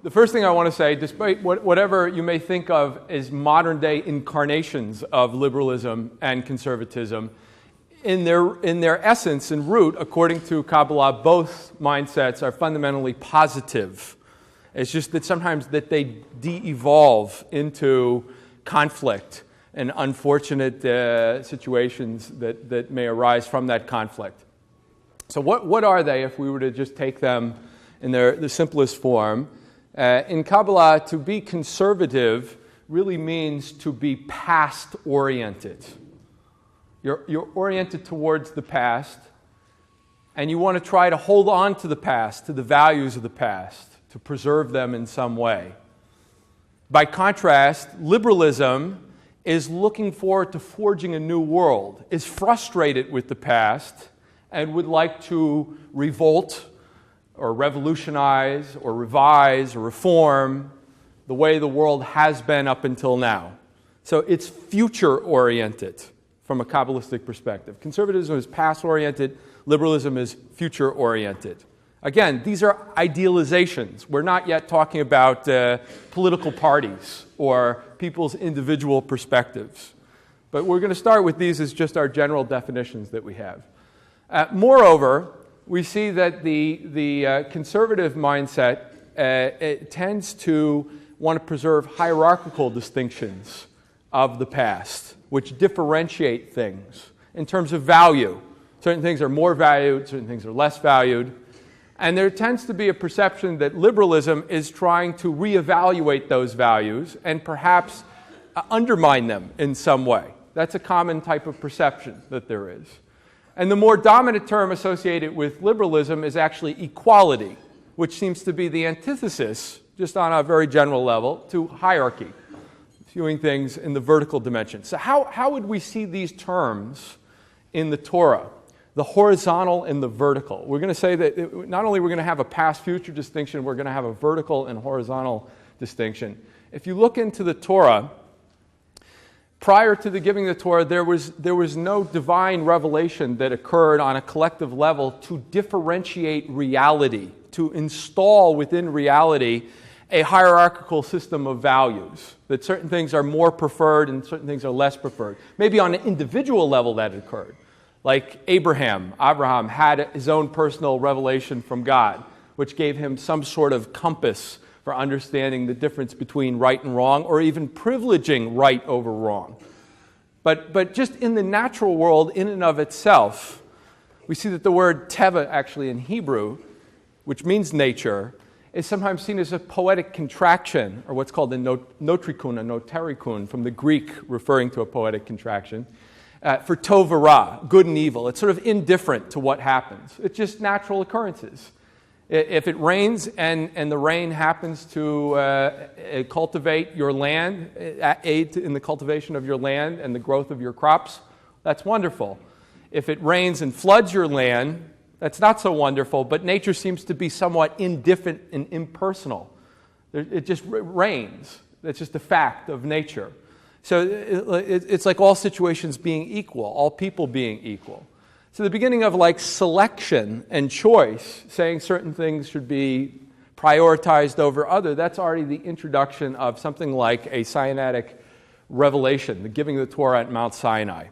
the first thing I want to say, despite whatever you may think of as modern-day incarnations of liberalism and conservatism, in their essence and root, according to Kabbalah, both mindsets are fundamentally positive. It's just that sometimes that they de-evolve into conflict and unfortunate situations that may arise from that conflict. So what are they if we were to just take them in the simplest form? In Kabbalah, to be conservative really means to be past-oriented. You're oriented towards the past, and you want to try to hold on to the past, to the values of the past, to preserve them in some way. By contrast, liberalism is looking forward to forging a new world, is frustrated with the past, and would like to revolt or revolutionize or revise or reform the way the world has been up until now. So it's future-oriented from a Kabbalistic perspective. Conservatism is past-oriented, liberalism is future-oriented. Again, these are idealizations. We're not yet talking about political parties or people's individual perspectives. But we're going to start with these as just our general definitions that we have. Moreover, we see that the conservative mindset it tends to want to preserve hierarchical distinctions of the past, which differentiate things in terms of value. Certain things are more valued, certain things are less valued. And there tends to be a perception that liberalism is trying to reevaluate those values and perhaps undermine them in some way. That's a common type of perception that there is. And the more dominant term associated with liberalism is actually equality, which seems to be the antithesis, just on a very general level, to hierarchy, viewing things in the vertical dimension. So how would we see these terms in the Torah? The horizontal and the vertical. We're going to say that not only we're going to have a past-future distinction, we're going to have a vertical and horizontal distinction. If you look into the Torah, prior to the giving of the Torah, there was no divine revelation that occurred on a collective level to differentiate reality, to install within reality a hierarchical system of values, that certain things are more preferred and certain things are less preferred. Maybe on an individual level that occurred. Like Abraham had his own personal revelation from God, which gave him some sort of compass for understanding the difference between right and wrong, or even privileging right over wrong. But just in the natural world, in and of itself, we see that the word teva, actually in Hebrew, which means nature, is sometimes seen as a poetic contraction, or what's called a notrikun, a noterikun, from the Greek referring to a poetic contraction, for tov and ra, good and evil. It's sort of indifferent to what happens. It's just natural occurrences. If it rains and the rain happens to cultivate your land, aid in the cultivation of your land and the growth of your crops, that's wonderful. If it rains and floods your land, that's not so wonderful, but nature seems to be somewhat indifferent and impersonal. It just rains. That's just a fact of nature. So it's like all situations being equal, all people being equal. So the beginning of like selection and choice, saying certain things should be prioritized over other, that's already the introduction of something like a Sinaitic revelation, the giving of the Torah at Mount Sinai.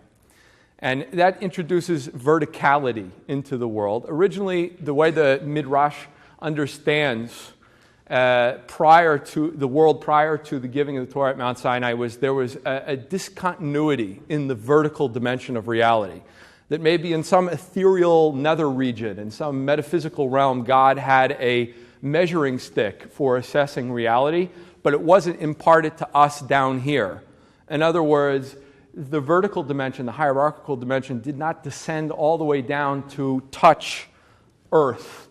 And that introduces verticality into the world. Originally, the way the Midrash understands prior to the giving of the Torah at Mount Sinai was there was a discontinuity in the vertical dimension of reality. That maybe in some ethereal nether region, in some metaphysical realm, God had a measuring stick for assessing reality, but it wasn't imparted to us down here. In other words, the vertical dimension, the hierarchical dimension, did not descend all the way down to touch earth,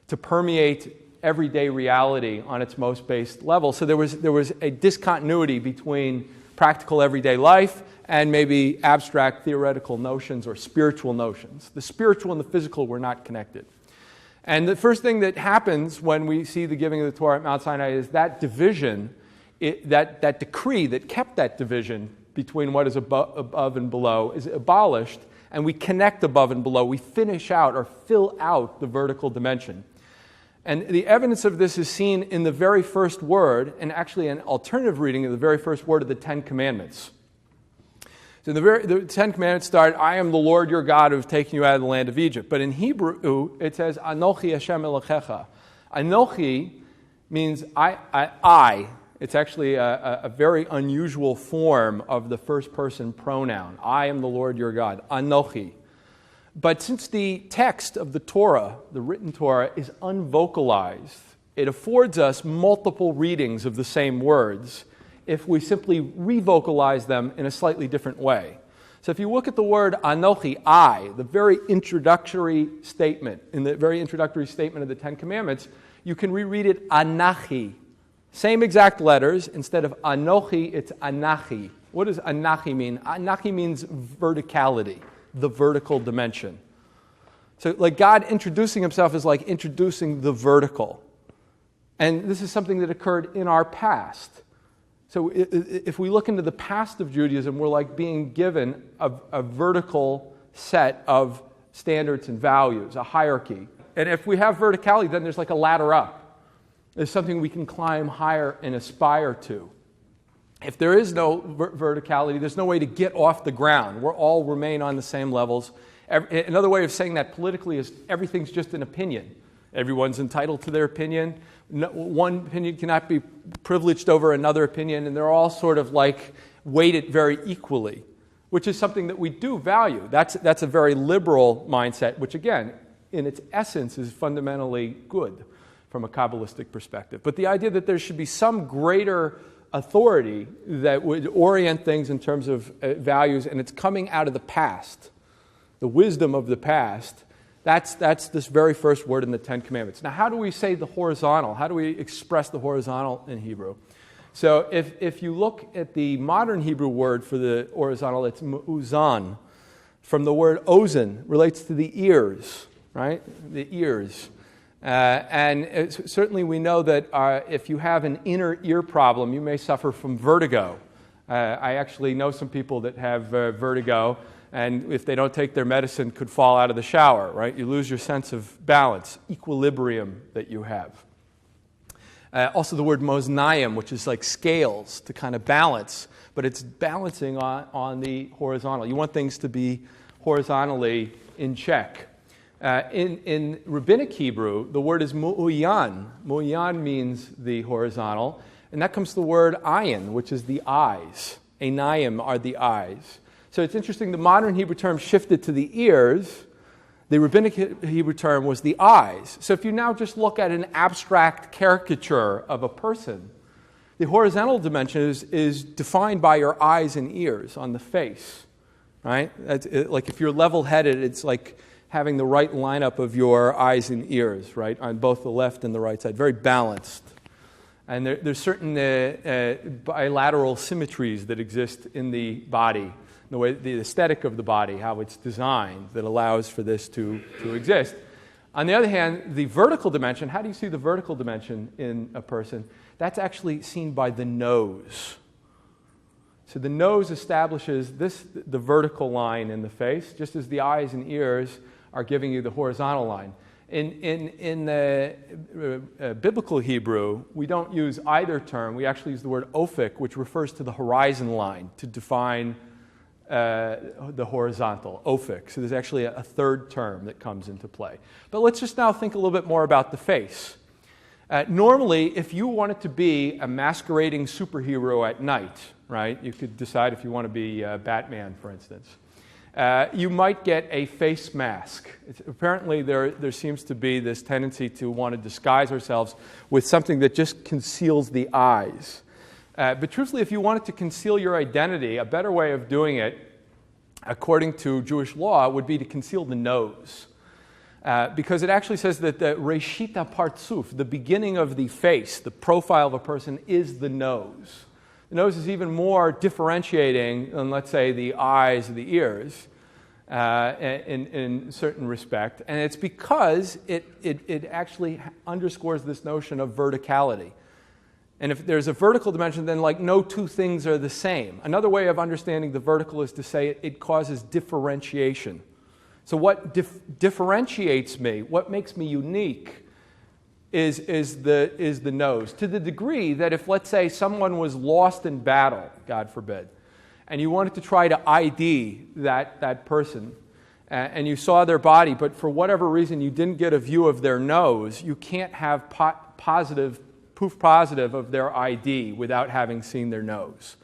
to permeate everyday reality on its most base level. So there was a discontinuity between practical everyday life and maybe abstract theoretical notions or spiritual notions. The spiritual and the physical were not connected. And the first thing that happens when we see the giving of the Torah at Mount Sinai is that division, that decree that kept that division between what is above and below is abolished, and we connect above and below. We finish out or fill out the vertical dimension. And the evidence of this is seen in the very first word, and actually an alternative reading of the very first word of the Ten Commandments. So the Ten Commandments start, I am the Lord your God who has taken you out of the land of Egypt. But in Hebrew, it says, Anochi Hashem Elokecha. Anochi means I. It's actually a very unusual form of the first person pronoun. I am the Lord your God. Anochi. But since the text of the Torah, the written Torah, is unvocalized, it affords us multiple readings of the same words if we simply revocalize them in a slightly different way. So if you look at the word Anochi, I, the very introductory statement, in the very introductory statement of the Ten Commandments, you can reread it Anachi. Same exact letters. Instead of Anochi, it's Anachi. What does Anachi mean? Anachi means verticality, the vertical dimension. So like God introducing himself is like introducing the vertical. And this is something that occurred in our past. So if we look into the past of Judaism, we're like being given a vertical set of standards and values, a hierarchy. And if we have verticality, then there's like a ladder up. There's something we can climb higher and aspire to. If there is no verticality, there's no way to get off the ground. We'll all remain on the same levels. Another way of saying that politically is everything's just an opinion. Everyone's entitled to their opinion. No, one opinion cannot be privileged over another opinion, and they're all sort of like weighted very equally, which is something that we do value. That's a very liberal mindset, which again, in its essence, is fundamentally good from a Kabbalistic perspective. But the idea that there should be some greater authority that would orient things in terms of values, and it's coming out of the past, the wisdom of the past, that's this very first word in the Ten Commandments. Now, how do we say the horizontal? How do we express the horizontal in Hebrew? So if you look at the modern Hebrew word for the horizontal, it's mu'uzan. From the word ozen, relates to the ears, right? The ears. And certainly we know that if you have an inner ear problem, you may suffer from vertigo. I actually know some people that have vertigo, and if they don't take their medicine, could fall out of the shower, right? You lose your sense of balance, equilibrium that you have. Also the word moznayim, which is like scales to kind of balance, but it's balancing on the horizontal. You want things to be horizontally in check. In rabbinic Hebrew, the word is mu'uyan. Mu'uyan means the horizontal, and that comes to the word ayin, which is the eyes. Einayim are the eyes. So it's interesting, the modern Hebrew term shifted to the ears. The rabbinic Hebrew term was the eyes. So if you now just look at an abstract caricature of a person, the horizontal dimension is defined by your eyes and ears on the face, right? Like if you're level-headed, it's like having the right lineup of your eyes and ears, right, on both the left and the right side, very balanced. And there's certain bilateral symmetries that exist in the body, the way the aesthetic of the body, how it's designed, that allows for this to exist. On the other hand, the vertical dimension, how do you see the vertical dimension in a person? That's actually seen by the nose. So the nose establishes the vertical line in the face, just as the eyes and ears are giving you the horizontal line. In biblical Hebrew, we don't use either term. We actually use the word ophik, which refers to the horizon line to define the horizontal, ophik. So there's actually a third term that comes into play. But let's just now think a little bit more about the face. Normally, if you wanted to be a masquerading superhero at night, right, you could decide if you want to be Batman, for instance. You might get a face mask. Apparently, there seems to be this tendency to want to disguise ourselves with something that just conceals the eyes. But truthfully, if you wanted to conceal your identity, a better way of doing it, according to Jewish law, would be to conceal the nose. Because it actually says that the reshita partsuf, the beginning of the face, the profile of a person, is the nose. The nose is even more differentiating than, let's say, the eyes or the ears in certain respect. And it's because it actually underscores this notion of verticality. And if there's a vertical dimension, then like no two things are the same. Another way of understanding the vertical is to say it causes differentiation. So what differentiates me, what makes me unique, is the nose. To the degree that if, let's say, someone was lost in battle, God forbid, and you wanted to try to ID that person, and you saw their body, but for whatever reason you didn't get a view of their nose, you can't have proof positive of their ID without having seen their nose.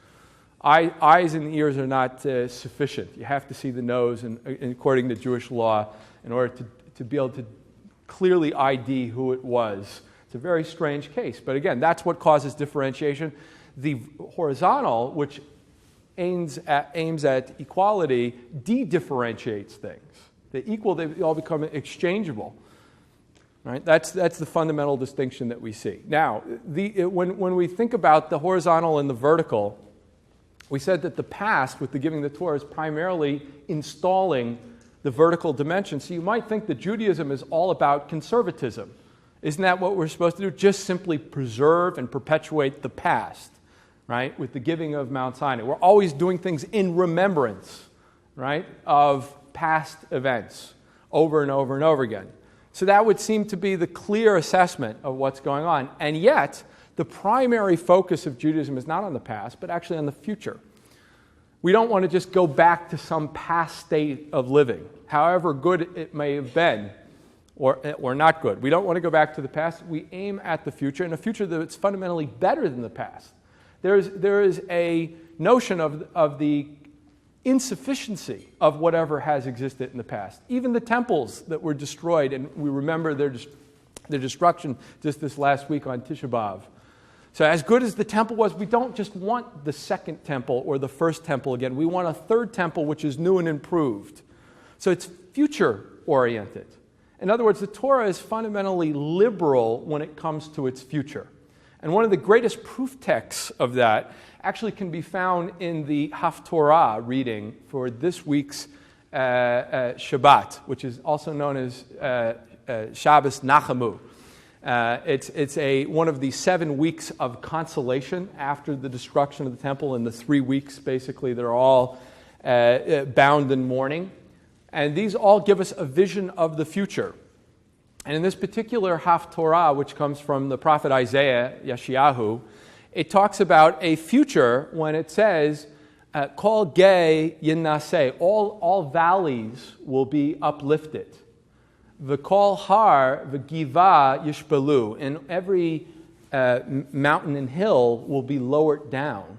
Eyes and ears are not sufficient. You have to see the nose, and according to Jewish law, in order to be able to clearly ID who it was. It's a very strange case. But again, that's what causes differentiation. The horizontal, which aims at equality, de-differentiates things. They all become exchangeable. Right? That's the fundamental distinction that we see. Now, when we think about the horizontal and the vertical, we said that the past, with the giving of the Torah, is primarily installing the vertical dimension. So you might think that Judaism is all about conservatism. Isn't that what we're supposed to do? Just simply preserve and perpetuate the past, right? With the giving of Mount Sinai. We're always doing things in remembrance, right, of past events over and over and over again. So that would seem to be the clear assessment of what's going on. And yet, the primary focus of Judaism is not on the past, but actually on the future. We don't want to just go back to some past state of living, however good it may have been, or not good. We don't want to go back to the past. We aim at the future, and a future that's fundamentally better than the past. There is a notion of the insufficiency of whatever has existed in the past. Even the temples that were destroyed, and we remember their destruction just this last week on Tisha B'Av. So as good as the temple was, we don't just want the second temple or the first temple again. We want a third temple which is new and improved. So it's future-oriented. In other words, the Torah is fundamentally liberal when it comes to its future. And one of the greatest proof texts of that actually can be found in the Haftorah reading for this week's Shabbat, which is also known as Shabbos Nachamu. It's one of the 7 weeks of consolation after the destruction of the temple, and the 3 weeks basically that are all bound in mourning. And these all give us a vision of the future. And in this particular Haftorah, which comes from the prophet Isaiah, Yeshayahu, it talks about a future when it says, Kol Gei Yinnaseh, all valleys will be uplifted. V'kol har v'giva yishpalu, and every mountain and hill will be lowered down.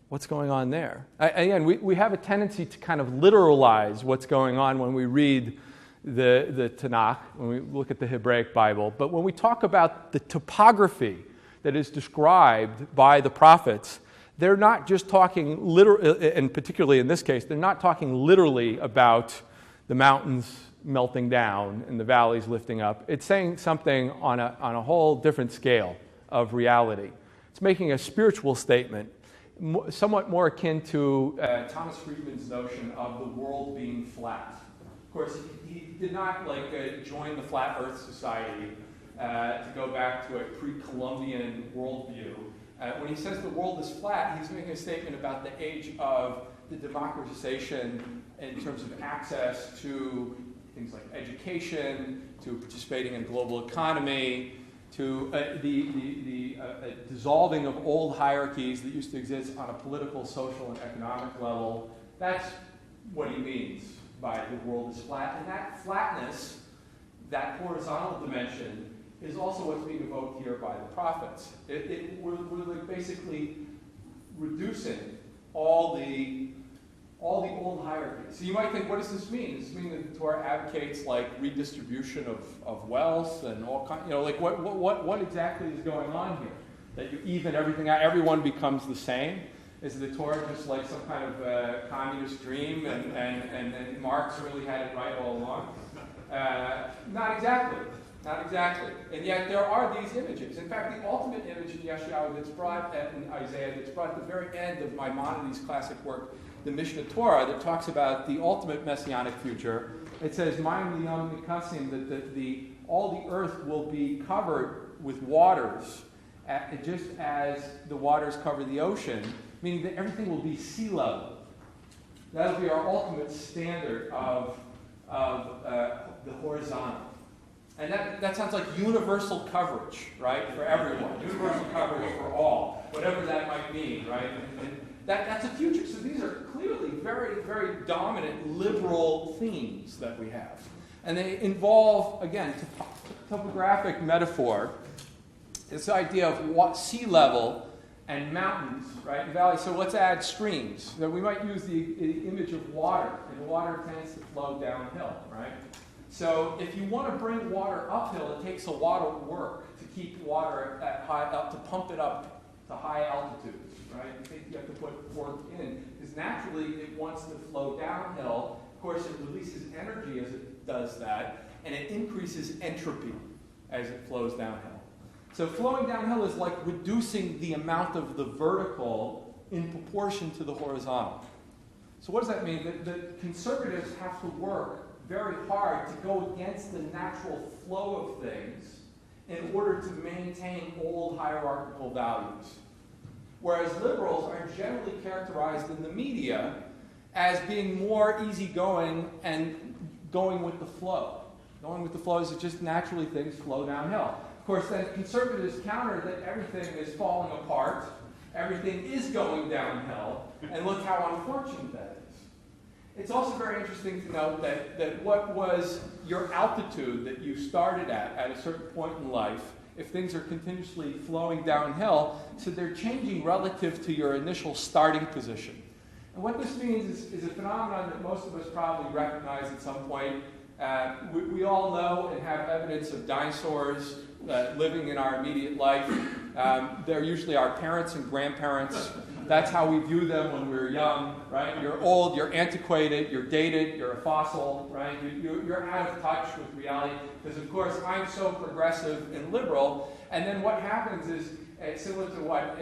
What's going on there? Again, we have a tendency to kind of literalize what's going on when we read the Tanakh, when we look at the Hebraic Bible. But when we talk about the topography that is described by the prophets, they're not just talking literally, and particularly in this case, they're not talking literally about the mountains melting down and the valleys lifting up. It's saying something on a whole different scale of reality. It's making a spiritual statement, somewhat more akin to Thomas Friedman's notion of the world being flat. Of course, he did not join the Flat Earth Society to go back to a pre-Columbian worldview. When he says the world is flat, he's making a statement about the age of the democratization in terms of access to things like education, to participating in global economy, to the dissolving of old hierarchies that used to exist on a political, social, and economic level. That's what he means by the world is flat. And that flatness, that horizontal dimension, is also what's being evoked here by the prophets. We're basically reducing all the old hierarchies. So you might think, what does this mean? Does this mean that the Torah advocates redistribution of wealth and all kinds? What exactly is going on here? That you even everything out, everyone becomes the same? Is the Torah just like some kind of communist dream, and Marx really had it right all along? Not exactly. Not exactly. And yet there are these images. In fact, the ultimate image in Yeshayahu that's brought in Isaiah, that's brought at the very end of Maimonides' classic work, the Mishnah Torah, that talks about the ultimate messianic future. It says, Mayim liyam nikasim, that all the earth will be covered with waters, just as the waters cover the ocean, meaning that everything will be sea level. That will be our ultimate standard of the horizontal. And that sounds like universal coverage, right, for everyone. Universal coverage for all, whatever that might mean, right? And that's a future. So these are clearly very, very dominant liberal themes that we have. And they involve, again, topographic metaphor, this idea of sea level and mountains, right, and valleys. So let's add streams. So we might use the image of water, and water tends to flow downhill, right? So if you want to bring water uphill, it takes a lot of work to keep water to pump it up to high altitudes, right? You have to put work in, because naturally it wants to flow downhill. Of course, it releases energy as it does that, and it increases entropy as it flows downhill. So flowing downhill is like reducing the amount of the vertical in proportion to the horizontal. So what does that mean? The conservatives have to work very hard to go against the natural flow of things in order to maintain old hierarchical values. Whereas liberals are generally characterized in the media as being more easygoing and going with the flow. Going with the flow is that just naturally things flow downhill. Of course, then conservatives counter that everything is falling apart, everything is going downhill, and look how unfortunate that is. It's also very interesting to note that what was your altitude that you started at a certain point in life, if things are continuously flowing downhill, so they're changing relative to your initial starting position. And what this means is a phenomenon that most of us probably recognize at some point. We all know and have evidence of dinosaurs living in our immediate life. They're usually our parents and grandparents. That's how we view them when we were young, right? You're old, you're antiquated, you're dated, you're a fossil, right? You're out of touch with reality because, of course, I'm so progressive and liberal. And then what happens is, similar to what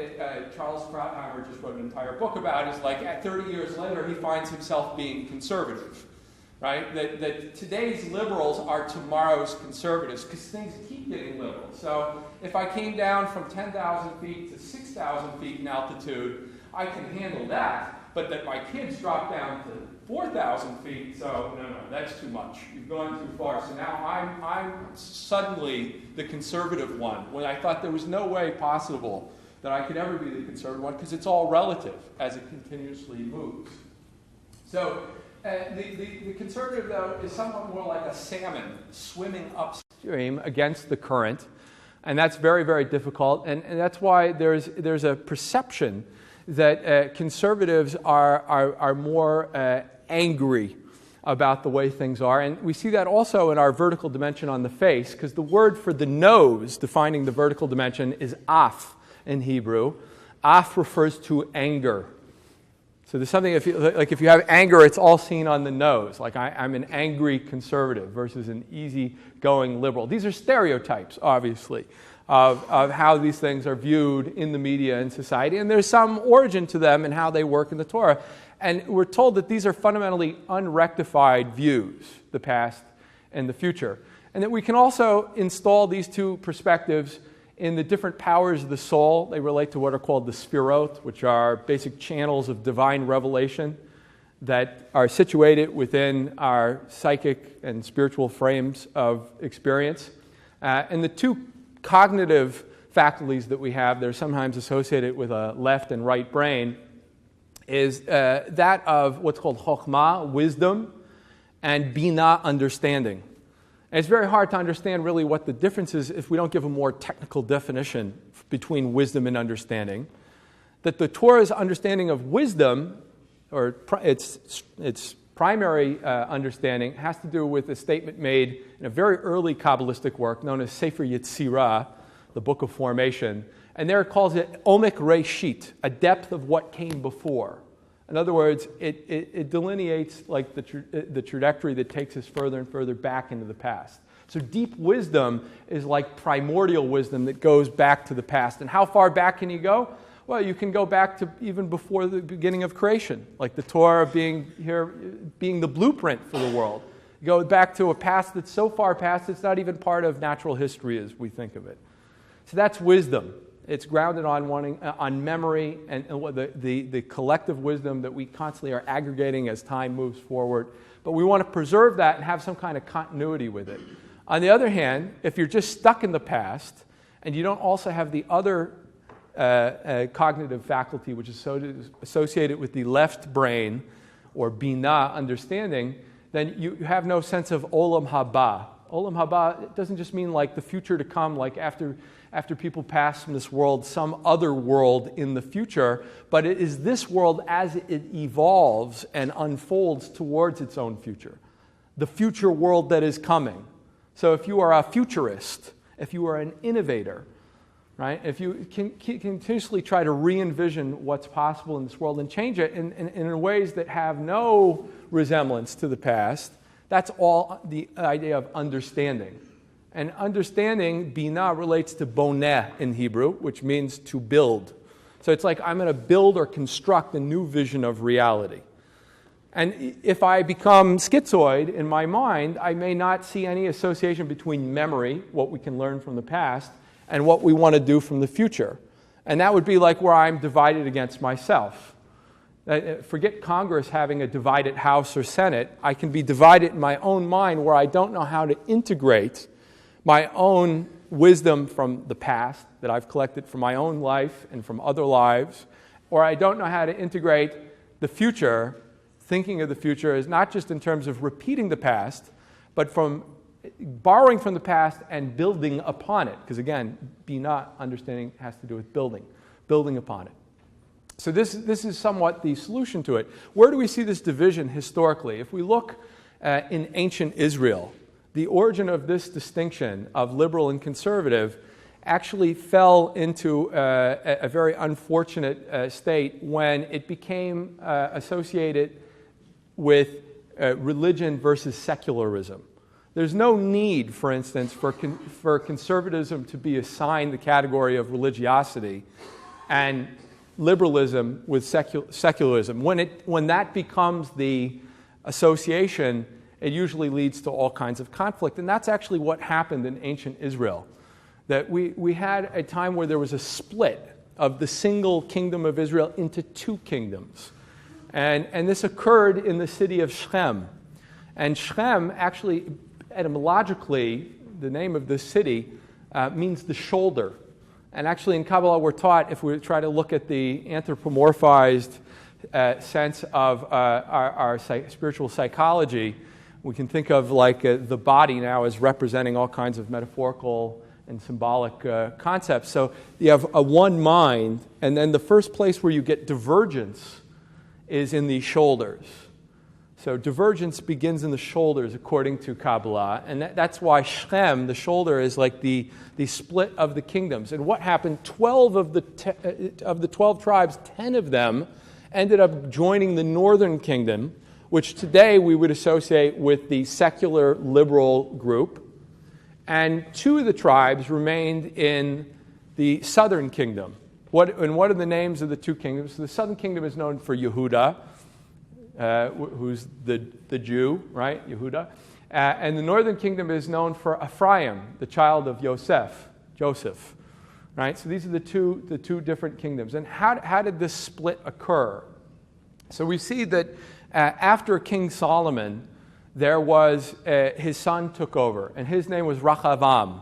Charles Krautheimer just wrote an entire book about, is like at 30 years later, he finds himself being conservative, right? That today's liberals are tomorrow's conservatives because things keep getting liberal. So if I came down from 10,000 feet to 6,000 feet in altitude, I can handle that, but that my kids drop down to 4,000 feet, so no, that's too much. You've gone too far. So now I'm suddenly the conservative one, when I thought there was no way possible that I could ever be the conservative one, because it's all relative as it continuously moves. So the conservative, though, is somewhat more like a salmon swimming upstream against the current, and that's very, very difficult, and that's why there's a perception that conservatives are more angry about the way things are. And we see that also in our vertical dimension on the face, because the word for the nose defining the vertical dimension is af in Hebrew. Af refers to anger. So there's something, if you have anger, it's all seen on the nose. Like I'm an angry conservative versus an easygoing liberal. These are stereotypes, obviously, of how these things are viewed in the media and society. And there's some origin to them and how they work in the Torah. And we're told that these are fundamentally unrectified views, the past and the future. And that we can also install these two perspectives in the different powers of the soul. They relate to what are called the Sfirot, which are basic channels of divine revelation that are situated within our psychic and spiritual frames of experience. And the two cognitive faculties that we have, they're sometimes associated with a left and right brain, is that of what's called chokhmah, wisdom, and bina, understanding. And it's very hard to understand really what the difference is if we don't give a more technical definition between wisdom and understanding. That the Torah's understanding of wisdom, or its primary understanding, has to do with a statement made in a very early Kabbalistic work known as Sefer Yetzirah, the Book of Formation. And there it calls it Omek Reshit, a depth of what came before. In other words, it delineates like the trajectory that takes us further and further back into the past. So deep wisdom is like primordial wisdom that goes back to the past. And how far back can you go? Well, you can go back to even before the beginning of creation, like the Torah being the blueprint for the world. You go back to a past that's so far past it's not even part of natural history as we think of it. So that's wisdom. It's grounded on memory and the collective wisdom that we constantly are aggregating as time moves forward. But we want to preserve that and have some kind of continuity with it. On the other hand, if you're just stuck in the past and you don't also have the other cognitive faculty, which is associated with the left brain, or Bina, understanding, then you have no sense of Olam Haba. Olam Haba, it doesn't just mean like the future to come, like after people pass from this world, some other world in the future, but it is this world as it evolves and unfolds towards its own future. The future world that is coming. So if you are a futurist, if you are an innovator, right? If you can continuously try to re-envision what's possible in this world and change it in ways that have no resemblance to the past, that's all the idea of understanding. And understanding, Bina, relates to boneh in Hebrew, which means to build. So it's like I'm going to build or construct a new vision of reality. And if I become schizoid in my mind, I may not see any association between memory, what we can learn from the past, and what we want to do from the future. And that would be like where I'm divided against myself. Forget Congress having a divided House or Senate. I can be divided in my own mind where I don't know how to integrate my own wisdom from the past that I've collected from my own life and from other lives, or I don't know how to integrate the future, thinking of the future is not just in terms of repeating the past, but from borrowing from the past and building upon it. Because again, Bina, understanding, has to do with building upon it. So this is somewhat the solution to it. Where do we see this division historically? If we look in ancient Israel, the origin of this distinction of liberal and conservative actually fell into a very unfortunate state when it became associated with religion versus secularism. There's no need, for instance, for conservatism to be assigned the category of religiosity and liberalism with secularism. When that becomes the association, it usually leads to all kinds of conflict. And that's actually what happened in ancient Israel. That we had a time where there was a split of the single kingdom of Israel into two kingdoms. And this occurred in the city of Shechem. And Shechem, actually, etymologically, the name of this city means the shoulder. And actually in Kabbalah we're taught, if we try to look at the anthropomorphized sense of our spiritual psychology, we can think of like the body now as representing all kinds of metaphorical and symbolic concepts. So you have a one mind, and then the first place where you get divergence is in the shoulders. So divergence begins in the shoulders, according to Kabbalah, and that's why Shechem, the shoulder, is like the split of the kingdoms. And what happened? 12 of the 12 tribes, 10 of them ended up joining the northern kingdom, which today we would associate with the secular liberal group, and 2 of the tribes remained in the southern kingdom. What are the names of the 2 kingdoms? So the southern kingdom is known for Yehuda, who's the Jew, right, Yehuda. And the northern kingdom is known for Ephraim, the child of Joseph, right? So these are the two different kingdoms. And how did this split occur? So we see that after King Solomon, there was his son took over, and his name was Rechavam.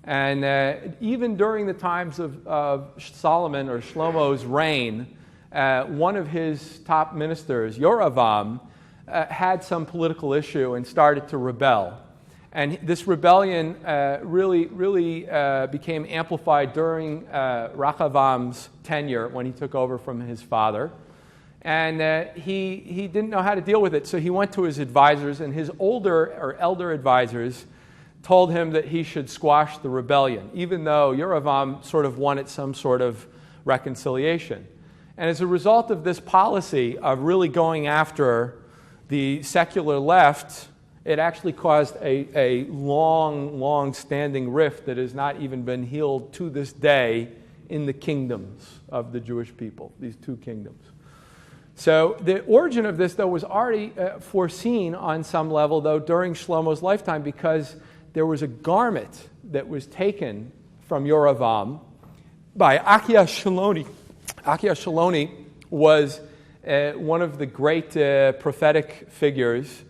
And even during the times of Solomon or Shlomo's reign, one of his top ministers, Yoravam, had some political issue and started to rebel. And this rebellion really became amplified during Rehavam's tenure when he took over from his father. And he didn't know how to deal with it, so he went to his advisors, and his elder advisors told him that he should squash the rebellion, even though Yoravam sort of wanted some sort of reconciliation. And as a result of this policy of really going after the secular left, it actually caused a long-standing rift that has not even been healed to this day in the kingdoms of the Jewish people, these 2 kingdoms. So the origin of this, though, was already foreseen on some level, though, during Shlomo's lifetime, because there was a garment that was taken from Yoravam by Akihashiloni. Akihashiloni was one of the great prophetic figures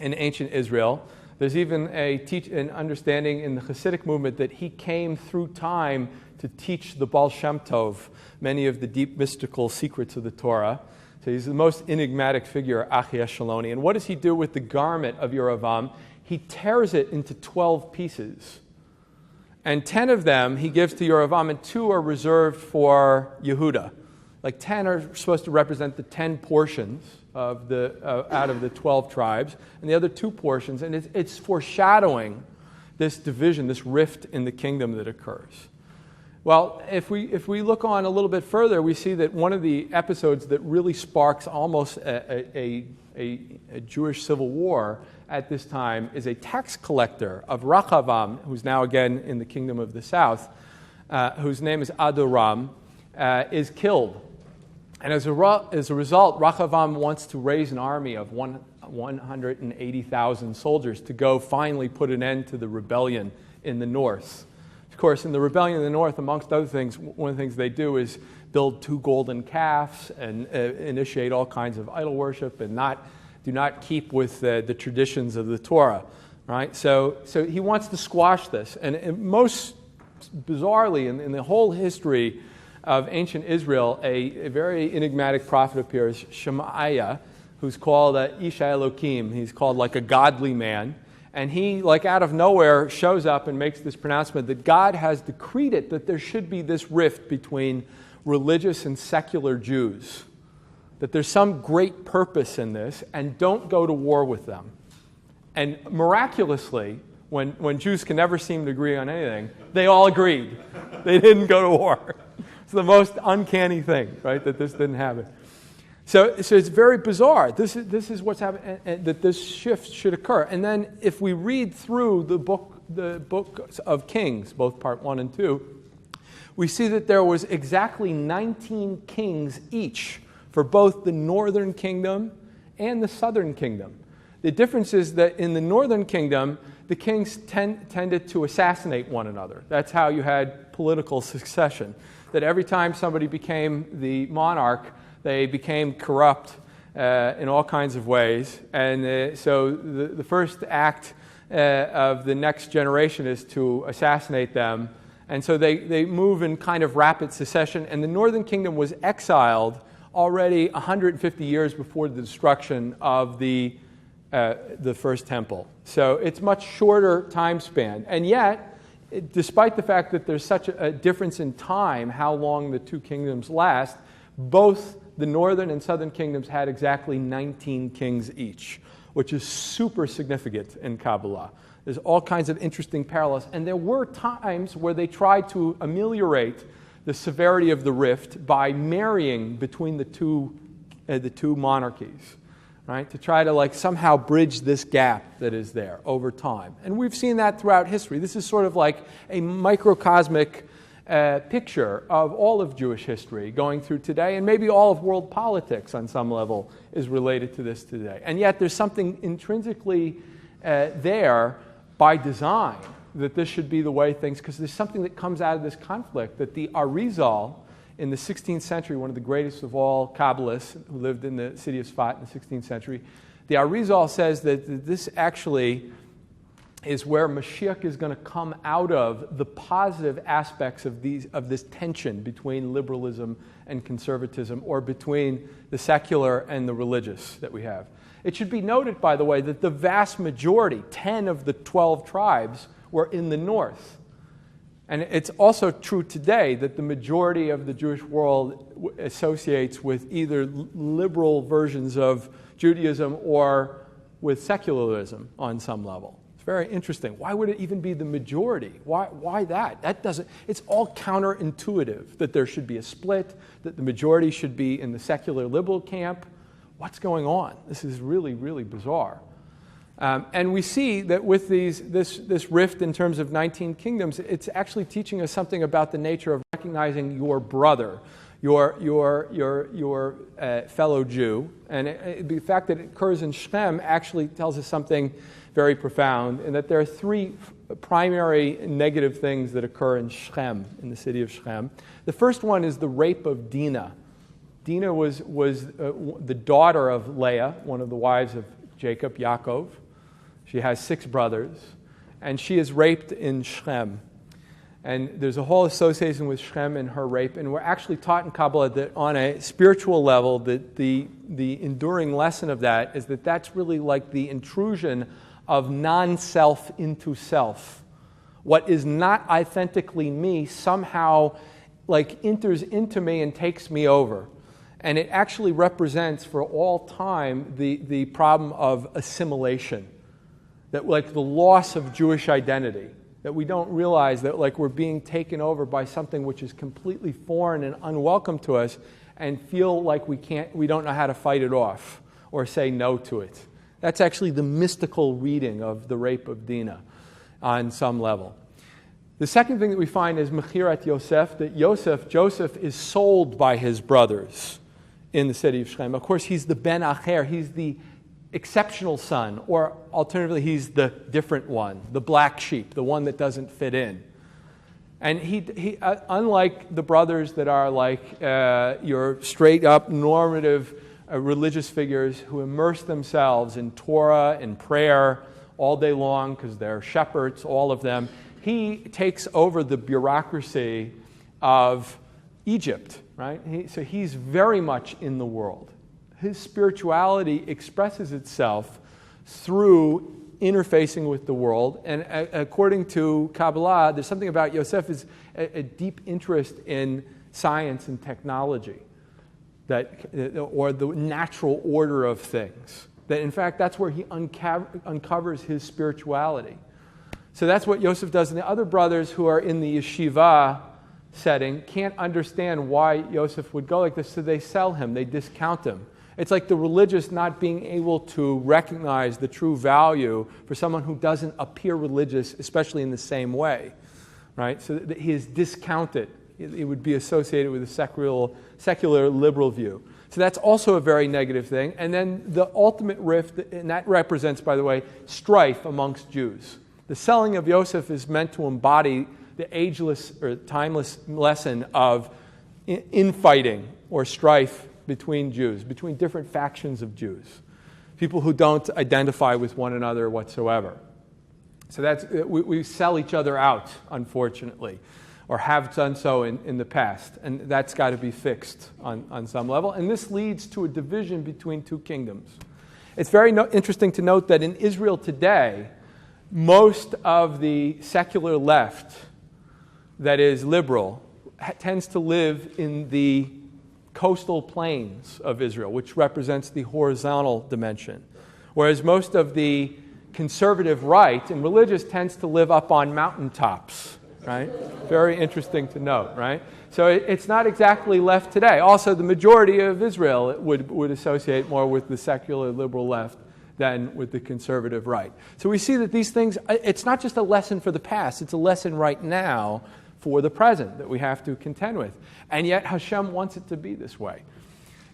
in ancient Israel. There's even an understanding in the Hasidic movement that he came through time to teach the Baal Shem Tov many of the deep mystical secrets of the Torah. So he's the most enigmatic figure, Akihashiloni. And what does he do with the garment of Yeravam? He tears it into 12 pieces. And 10 of them he gives to Yeravam, and 2 are reserved for Yehuda. Like 10 are supposed to represent the 10 portions of out of the 12 tribes, and the other 2 portions, and it's foreshadowing this division, this rift in the kingdom that occurs. Well, if we look on a little bit further, we see that one of the episodes that really sparks almost a Jewish civil war at this time is a tax collector of Rachavam, who's now again in the kingdom of the south, whose name is Adoram, is killed. And as a result, Rachavam wants to raise an army of 180,000 soldiers to go finally put an end to the rebellion in the north. Of course, in the rebellion in the north, amongst other things, one of the things they do is build 2 golden calves and initiate all kinds of idol worship and do not keep with the traditions of the Torah, right? So he wants to squash this. And most bizarrely, in the whole history of ancient Israel, a very enigmatic prophet appears, Shemaiah, who's called Ish Elokim. He's called like a godly man. And he, like out of nowhere, shows up and makes this pronouncement that God has decreed it, that there should be this rift between religious and secular Jews, that there's some great purpose in this, and don't go to war with them. And miraculously, when Jews can never seem to agree on anything, they all agreed. They didn't go to war. It's the most uncanny thing, right, that this didn't happen. So it's very bizarre. This is what's happening, and that this shift should occur. And then if we read through the books of Kings, both part 1 and 2, we see that there was exactly 19 kings each for both the northern kingdom and the southern kingdom. The difference is that in the northern kingdom, the kings tended to assassinate one another. That's how you had political succession. That every time somebody became the monarch, they became corrupt in all kinds of ways. And so the first act of the next generation is to assassinate them. And so they move in kind of rapid succession. And the northern kingdom was exiled already 150 years before the destruction of the first temple. So it's much shorter time span. And yet, despite the fact that there's such a difference in time, how long the 2 kingdoms last, both the northern and southern kingdoms had exactly 19 kings each, which is super significant in Kabbalah. There's all kinds of interesting parallels. And there were times where they tried to ameliorate the severity of the rift by marrying between the two monarchies, right? To try to somehow bridge this gap that is there over time. And we've seen that throughout history. This is sort of like a microcosmic picture of all of Jewish history going through today, and maybe all of world politics on some level is related to this today. And yet there's something intrinsically there by design that this should be the way things, because there's something that comes out of this conflict, that the Arizal in the 16th century, one of the greatest of all Kabbalists who lived in the city of Sfat in the 16th century, the Arizal says that this actually is where Mashiach is going to come out of the positive aspects of this tension between liberalism and conservatism, or between the secular and the religious that we have. It should be noted, by the way, that the vast majority, 10 of the 12 tribes, were in the north. And it's also true today that the majority of the Jewish world associates with either liberal versions of Judaism or with secularism on some level. Very interesting. Why would it even be the majority? Why that? It's all counterintuitive that there should be a split, that the majority should be in the secular liberal camp. What's going on? This is really, really bizarre. And we see that with this rift in terms of 19 kingdoms, it's actually teaching us something about the nature of recognizing your brother, your fellow Jew. And the fact that it occurs in Shechem actually tells us something very profound, in that there are 3 primary negative things that occur in Shechem, in the city of Shechem. The first one is the rape of Dina. Dina was the daughter of Leah, one of the wives of Jacob, Yaakov. She has 6 brothers, and she is raped in Shechem. And there's a whole association with Shechem and her rape, and we're actually taught in Kabbalah that on a spiritual level, that the enduring lesson of that is that that's really like the intrusion of non-self into self. What is not authentically me somehow like enters into me and takes me over. And it actually represents for all time the problem of assimilation, that like the loss of Jewish identity, that we don't realize that like we're being taken over by something which is completely foreign and unwelcome to us, and feel like we don't know how to fight it off or say no to it. That's actually the mystical reading of the Rape of Dina on some level. The second thing that we find is Mechirat Yosef, that Joseph is sold by his brothers in the city of Shechem. Of course, he's the Ben Acher, he's the exceptional son, or alternatively, he's the different one, the black sheep, the one that doesn't fit in. And he unlike the brothers that are like your straight-up normative religious figures who immerse themselves in Torah and prayer all day long because they're shepherds, all of them, he takes over the bureaucracy of Egypt, right? So he's very much in the world. His spirituality expresses itself through interfacing with the world. And according to Kabbalah, there's something about Yosef is a deep interest in science and technology, or the natural order of things. That in fact, that's where he uncovers his spirituality. So that's what Yosef does. And the other brothers who are in the yeshiva setting can't understand why Yosef would go like this, so they sell him, they discount him. It's like the religious not being able to recognize the true value for someone who doesn't appear religious, especially in the same way, right? So that he is discounted. It would be associated with a secular liberal view. So that's also a very negative thing. And then the ultimate rift, and that represents, by the way, strife amongst Jews. The selling of Yosef is meant to embody the ageless or timeless lesson of infighting or strife between Jews, between different factions of Jews, people who don't identify with one another whatsoever. So that's we sell each other out, unfortunately, or have done so in the past, and that's got to be fixed on some level. And this leads to a division between two kingdoms. It's very interesting to note that in Israel today, most of the secular left that is liberal tends to live in the coastal plains of Israel, which represents the horizontal dimension, whereas most of the conservative right and religious tends to live up on mountaintops, right? Very interesting to note, right? So it's not exactly left today. Also, the majority of Israel would associate more with the secular liberal left than with the conservative right. So we see that these things, it's not just a lesson for the past, it's a lesson right now for the present that we have to contend with. And yet Hashem wants it to be this way.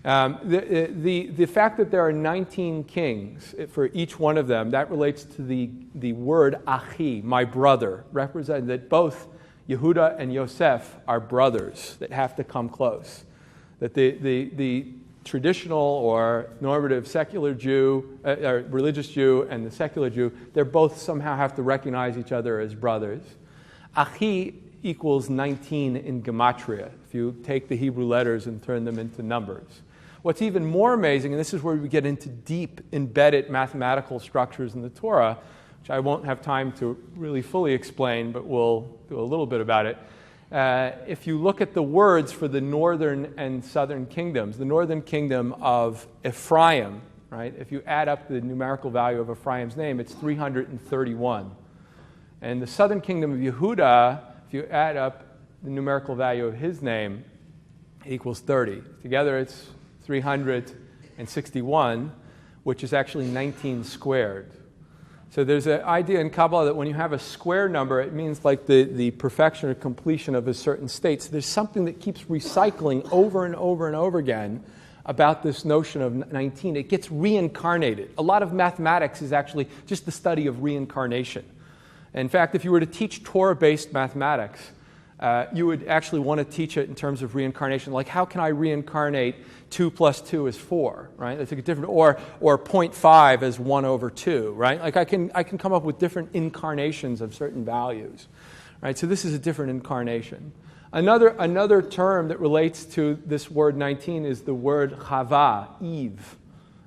The fact that there are 19 kings for each one of them, that relates to the word Achi, my brother, representing that both Yehuda and Yosef are brothers that have to come close. That the traditional or normative secular Jew, or religious Jew, and the secular Jew, they both somehow have to recognize each other as brothers. Achi equals 19 in Gematria, if you take the Hebrew letters and turn them into numbers. What's even more amazing, and this is where we get into deep embedded mathematical structures in the Torah, which I won't have time to really fully explain, but we'll do a little bit about it. If you look at the words for the northern and southern kingdoms, the northern kingdom of Ephraim, right? If you add up the numerical value of Ephraim's name, it's 331. And the southern kingdom of Yehuda, if you add up the numerical value of his name, it equals 30. Together it's 361, which is actually 19 squared. So there's an idea in Kabbalah that when you have a square number, it means like the perfection or completion of a certain state. So there's something that keeps recycling over and over and over again about this notion of 19. It gets reincarnated. A lot of mathematics is actually just the study of reincarnation. In fact, if you were to teach Torah-based mathematics, you would actually want to teach it in terms of reincarnation. Like, how can I reincarnate 2 + 2 is 4, right? That's a different, or 0.5 as 1/2, right? Like, I can come up with different incarnations of certain values, right? So this is a different incarnation. Another term that relates to this word 19 is the word Chava, Eve.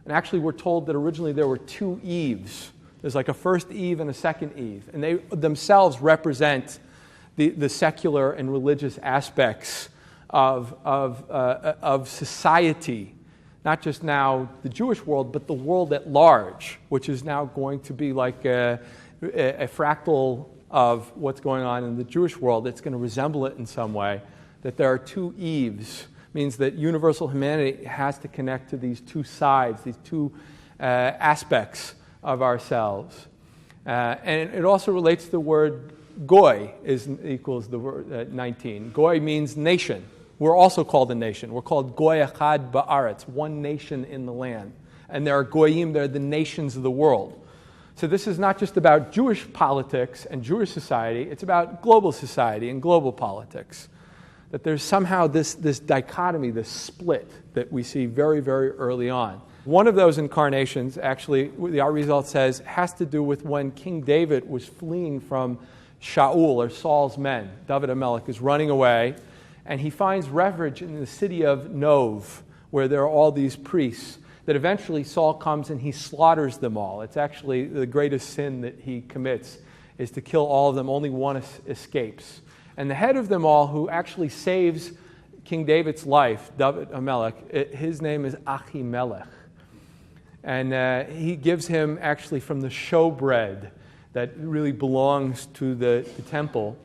And actually, we're told that originally there were 2 Eves. There's like a first Eve and a second Eve, and they themselves represent the secular and religious aspects of society, not just now the Jewish world, but the world at large, which is now going to be like a fractal of what's going on in the Jewish world. It's going to resemble it in some way. That there are 2 Eves means that universal humanity has to connect to these 2 sides, these 2 aspects of ourselves. And it also relates to the word goy equals the word 19. Goy means nation. We're also called a nation. We're called goy echad ba'aretz, one nation in the land. And there are goyim, they're the nations of the world. So this is not just about Jewish politics and Jewish society, it's about global society and global politics. That there's somehow this dichotomy, this split that we see very, very early on. One of those incarnations, actually, the Arizal says, has to do with when King David was fleeing from Shaul, or Saul's men. David HaMelech is running away, and he finds refuge in the city of Nov, where there are all these priests, that eventually Saul comes and he slaughters them all. It's actually the greatest sin that he commits, is to kill all of them. Only one escapes. And the head of them all, who actually saves King David's life, David HaMelech, his name is Achimelech. And he gives him actually from the showbread that really belongs to the temple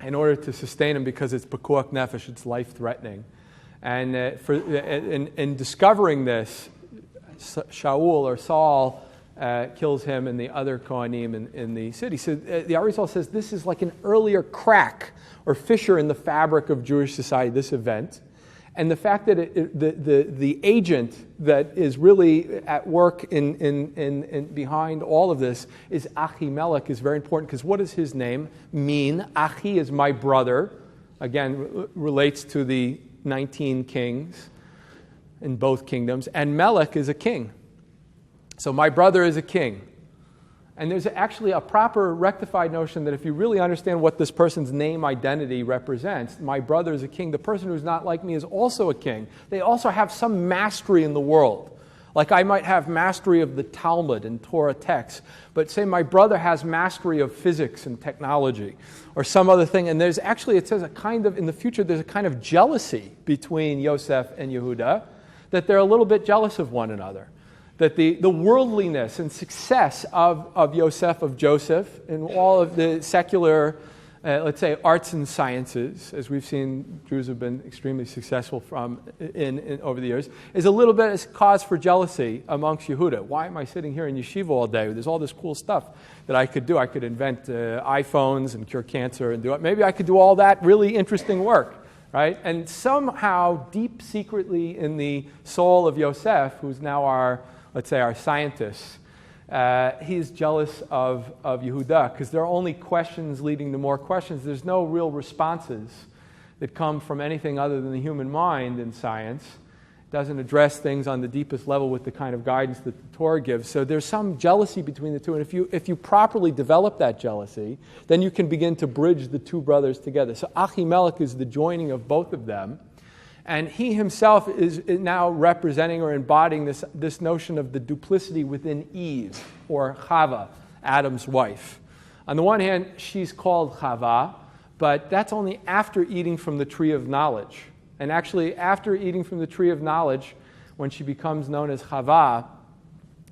in order to sustain him, because it's pekuach nefesh, it's life-threatening. And in discovering this, Shaul or Saul kills him and the other Kohanim in the city. So the Arizal says this is like an earlier crack or fissure in the fabric of Jewish society, this event. And the fact that the agent that is really at work in behind all of this is Achimelech is very important, because what does his name mean? Achi is my brother. Again, relates to the 19 kings in both kingdoms. And Melech is a king. So my brother is a king. And there's actually a proper rectified notion that if you really understand what this person's name identity represents, my brother is a king, the person who's not like me is also a king. They also have some mastery in the world. Like I might have mastery of the Talmud and Torah texts, but say my brother has mastery of physics and technology or some other thing. And there's actually, it says a kind of, in the future, there's a kind of jealousy between Yosef and Yehuda, that they're a little bit jealous of one another. That the worldliness and success of Yosef, of Joseph, in all of the secular, let's say, arts and sciences, as we've seen Jews have been extremely successful from in over the years, is a little bit as cause for jealousy amongst Yehuda. Why am I sitting here in yeshiva all day? There's all this cool stuff that I could do. I could invent iPhones and cure cancer and do it. Maybe I could do all that really interesting work. Right? And somehow, deep secretly in the soul of Yosef, who's now our scientist, he's jealous of Yehuda, because there are only questions leading to more questions. There's no real responses that come from anything other than the human mind in science. It doesn't address things on the deepest level with the kind of guidance that the Torah gives. So there's some jealousy between the two. And if you properly develop that jealousy, then you can begin to bridge the two brothers together. So Achimelech is the joining of both of them. And he himself is now representing or embodying this notion of the duplicity within Eve, or Chava, Adam's wife. On the one hand, she's called Chava, but that's only after eating from the tree of knowledge. And actually, after eating from the tree of knowledge, when she becomes known as Chava,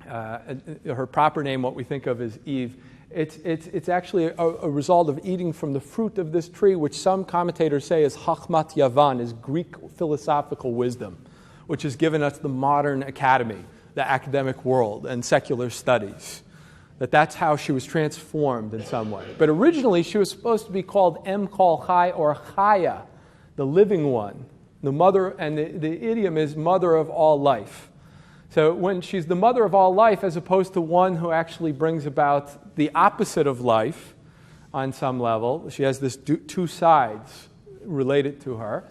her proper name, what we think of as Eve, it's actually a result of eating from the fruit of this tree, which some commentators say is Chachmat Yavan, is Greek philosophical wisdom, which has given us the modern academy, the academic world, and secular studies. That's how she was transformed in some way. But originally, she was supposed to be called Em Kol Chai, or Chaya, the living one. The mother, and the idiom is mother of all life. So when she's the mother of all life, as opposed to one who actually brings about the opposite of life, on some level. She has this two sides related to her.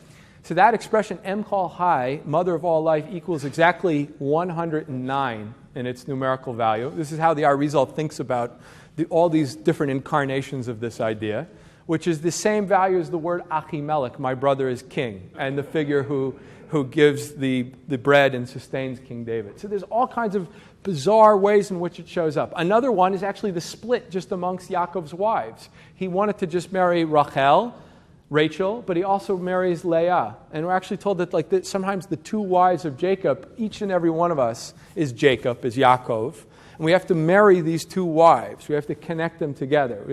So that expression, Em Chol Hai, mother of all life, equals exactly 109 in its numerical value. This is how the Arizal thinks about all these different incarnations of this idea, which is the same value as the word Achimelech, my brother is king, and the figure who gives the bread and sustains King David. So there's all kinds of bizarre ways in which it shows up. Another one is actually the split just amongst Yaakov's wives. He wanted to just marry Rachel, but he also marries Leah. And we're actually told that sometimes the two wives of Jacob, each and every one of us is Jacob, is Yaakov. And we have to marry these two wives. We have to connect them together.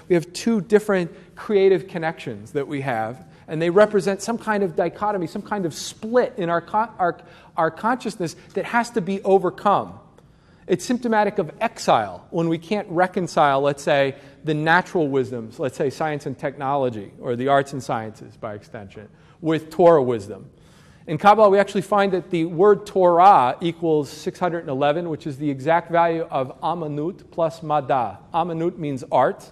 We have two different creative connections that we have, and they represent some kind of dichotomy, some kind of split in our consciousness that has to be overcome. It's symptomatic of exile when we can't reconcile, let's say, the natural wisdoms, let's say science and technology, or the arts and sciences by extension, with Torah wisdom. In Kabbalah, we actually find that the word Torah equals 611, which is the exact value of Amanut plus Mada. Amanut means art,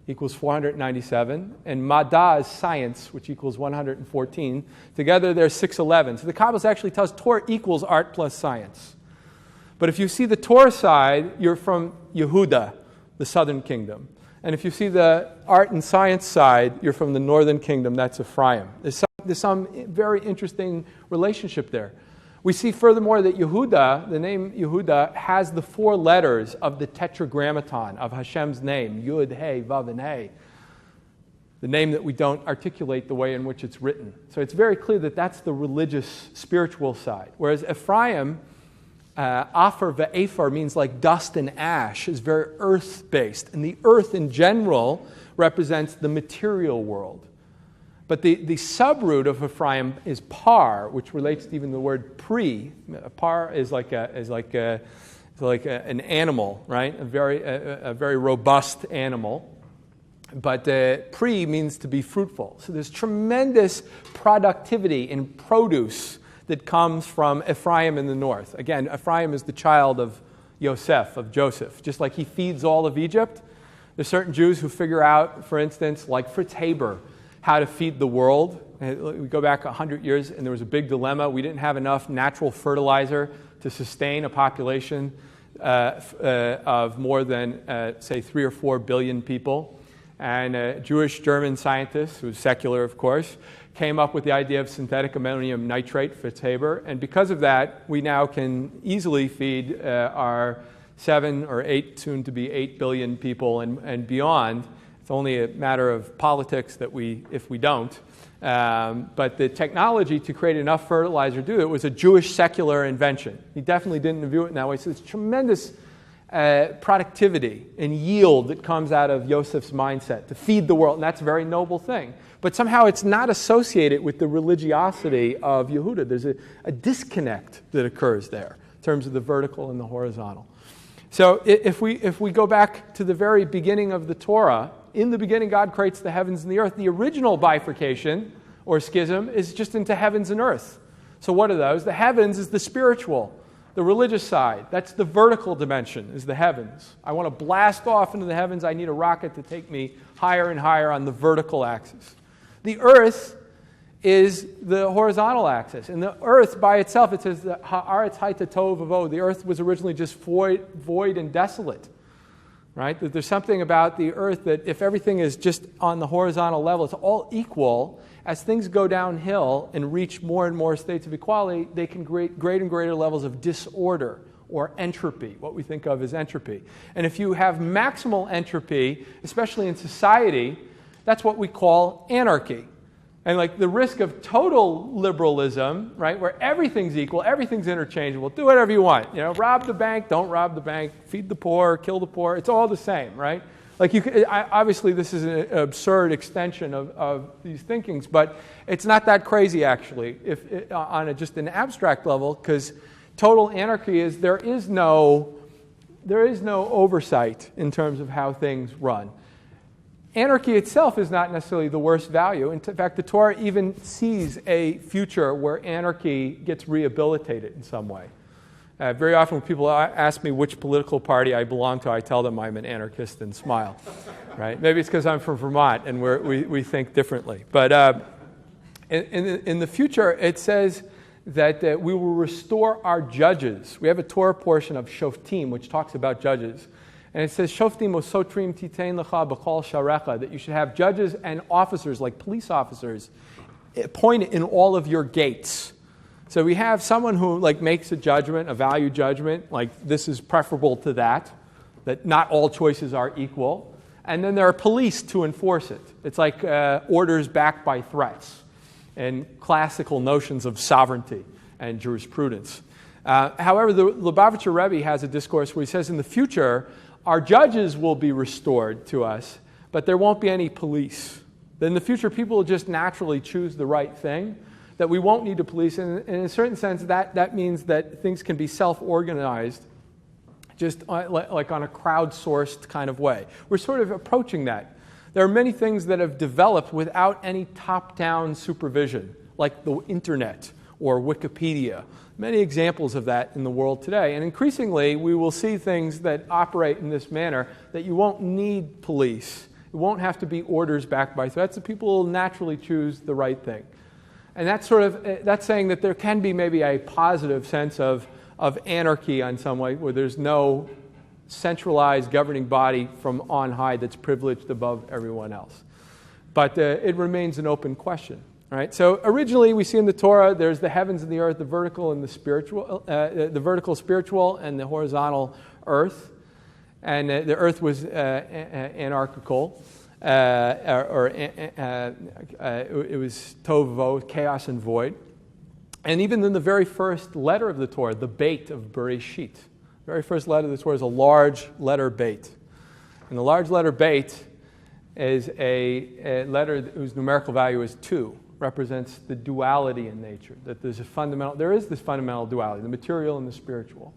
equals 497, and Mada is science, which equals 114. Together, there's 611. So the Kabbalah actually tells Torah equals art plus science. But if you see the Torah side, you're from Yehuda, the southern kingdom. And if you see the art and science side, you're from the northern kingdom, that's Ephraim. There's some very interesting relationship there. We see furthermore that Yehuda, the name Yehuda, has the 4 letters of the tetragrammaton of Hashem's name, Yud, He, Vav, and He. The name that we don't articulate the way in which it's written. So it's very clear that that's the religious, spiritual side. Whereas Ephraim, Afar ve'Ephar means like dust and ash, is very earth-based. And the earth in general represents the material world. But the subroot of Ephraim is par, which relates to even the word pre. Par is like an animal, right? A very robust animal. But pre means to be fruitful. So there's tremendous productivity in produce that comes from Ephraim in the north. Again, Ephraim is the child of Yosef, of Joseph. Just like he feeds all of Egypt, there's certain Jews who figure out, for instance, like Fritz Haber, how to feed the world. We go back 100 years, and there was a big dilemma. We didn't have enough natural fertilizer to sustain a population of more than, say, 3 or 4 billion people. And a Jewish German scientist, who was secular, of course, came up with the idea of synthetic ammonium nitrate, Fritz Haber. And because of that, we now can easily feed our 7 or 8, soon to be 8 billion people and beyond. It's only a matter of politics that if we don't. But the technology to create enough fertilizer to do it was a Jewish secular invention. He definitely didn't view it in that way. So it's tremendous productivity and yield that comes out of Yosef's mindset to feed the world, and that's a very noble thing. But somehow it's not associated with the religiosity of Yehuda. There's a disconnect that occurs there in terms of the vertical and the horizontal. So if we go back to the very beginning of the Torah, in the beginning God creates the heavens and the earth. The original bifurcation or schism is just into heavens and earth. So what are those? The heavens is the spiritual, the religious side. That's the vertical dimension, is the heavens. I want to blast off into the heavens. I need a rocket to take me higher and higher on the vertical axis. The earth is the horizontal axis. And the earth by itself, it says, Haaretz haita tohu vavohu. The earth was originally just void and desolate. Right? That there's something about the earth that if everything is just on the horizontal level, it's all equal. As things go downhill and reach more and more states of equality, they can create greater and greater levels of disorder or entropy, what we think of as entropy. And if you have maximal entropy, especially in society, that's what we call anarchy. And like the risk of total liberalism, right, where everything's equal, everything's interchangeable, do whatever you want. Rob the bank, don't rob the bank, feed the poor, kill the poor. It's all the same, right? Like obviously this is an absurd extension of these thinkings, but it's not that crazy actually, if on just an abstract level, because total anarchy is there is no oversight in terms of how things run. Anarchy itself is not necessarily the worst value. In fact, the Torah even sees a future where anarchy gets rehabilitated in some way. Very often when people ask me which political party I belong to, I tell them I'm an anarchist and smile. Right? Maybe it's because I'm from Vermont and we think differently. But in the future, it says that we will restore our judges. We have a Torah portion of Shoftim, which talks about judges. And it says, Shoftim osotrim titein lecha b'chol sharecha, that you should have judges and officers, like police officers, appointed in all of your gates. So we have someone who makes a judgment, a value judgment, like this is preferable to that not all choices are equal. And then there are police to enforce it. It's like orders backed by threats and classical notions of sovereignty and jurisprudence. However, the Lubavitcher Rebbe has a discourse where he says in the future, our judges will be restored to us, but there won't be any police. In the future, people will just naturally choose the right thing, that we won't need a police. And in a certain sense, that means that things can be self-organized, just like on a crowdsourced kind of way. We're sort of approaching that. There are many things that have developed without any top-down supervision, like the internet or Wikipedia. Many examples of that in the world today. And increasingly, we will see things that operate in this manner that you won't need police. It won't have to be orders backed by threats. The people will naturally choose the right thing. And that's saying that there can be maybe a positive sense of anarchy in some way, where there's no centralized governing body from on high that's privileged above everyone else. But it remains an open question. Right? So originally we see in the Torah there's the heavens and the earth, the vertical and the spiritual, the vertical spiritual and the horizontal earth, and the earth was anarchical, it was tohu, chaos and void. And even in the very first letter of the Torah, the Beit of Bereshit, the very first letter of the Torah is a large letter Beit, and the large letter Beit is a letter whose numerical value is 2. Represents the duality in nature, that there is this fundamental duality, the material and the spiritual,